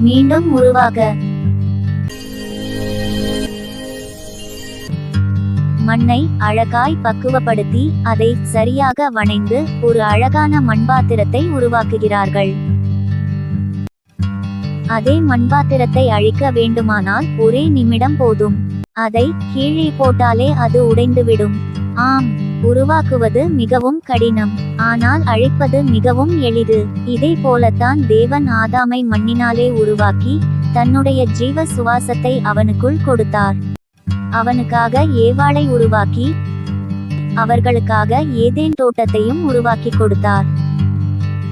மீண்டும் உருவாக. மண்ணை அழகாய் பக்குவப்படுத்தி அதை சரியாக வணைந்து ஒரு அழகான மண்பாத்திரத்தை உருவாக்குகிறார்கள். அதே மண்பாத்திரத்தை அழிக்க வேண்டுமானால் ஒரே நிமிடம் போதும். அதை கீழே போட்டாலே அது உடைந்துவிடும். ஆம், உருவாக்குவது மிகவும் கடினம், ஆனால் அழிப்பது மிகவும் எளிது. இதே போலத்தான் தேவன் ஆதாமை மண்ணினாலே உருவாக்கி தன்னுடைய ஜீவ சுவாசத்தை அவனுக்குள் கொடுத்தார். அவனுக்காக ஏவாளை உருவாக்கி அவர்களுக்காக ஏதேன் தோட்டத்தையும் உருவாக்கி கொடுத்தார்.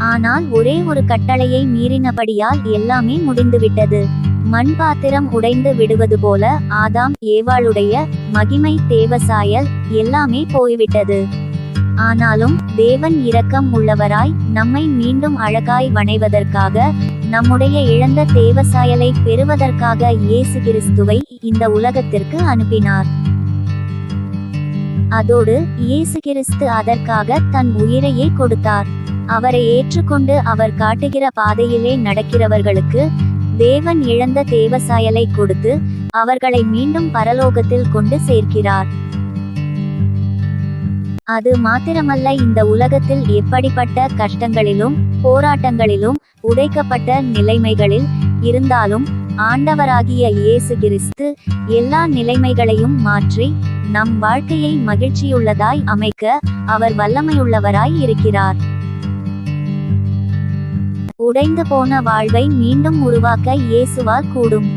ஆனால் ஒரே ஒரு கட்டளையை மீறினபடியால் எல்லாமே முடிந்துவிட்டது. மண் பாத்திரம் உடைந்து விடுவது போல ஆதாம் ஏவாளுடைய மகிமை தேவசாயல் எல்லாமே போய்விட்டது. ஆனாலும் தேவன் இரக்கம் உள்ளவராய் நம்மை மீண்டும் அழகாய் வணைவதற்காக, நம்முடைய இழந்த தேவசாயலை பெறுவதற்காக இயேசு கிறிஸ்துவை இந்த உலகத்திற்கு அனுப்பினார். அதோடு இயேசு கிறிஸ்து அதற்காக தன் உயிரையே கொடுத்தார். அவரை ஏற்றுக்கொண்டு அவர் காட்டுகிற பாதையிலே நடக்கிறவர்களுக்கு தேவன் இழந்த தேவசாயலை கொடுத்து அவர்களை மீண்டும் பரலோகத்தில் கொண்டு சேர்க்கிறார். அது மாத்திரமல்ல, இந்த உலகத்தில் எப்படிப்பட்ட கஷ்டங்களிலும் போராட்டங்களிலும் உடைக்கப்பட்ட நிலைமைகளில் இருந்தாலும் ஆண்டவராகிய இயேசு கிறிஸ்து எல்லா நிலைமைகளையும் மாற்றி நம் வாழ்க்கையை மகிழ்ச்சியுள்ளதாய் அமைக்க அவர் வல்லமையுள்ளவராய் இருக்கிறார். உடைந்து போன வாழ்வை மீண்டும் உருவாக்க இயேசுவால் கூடும்.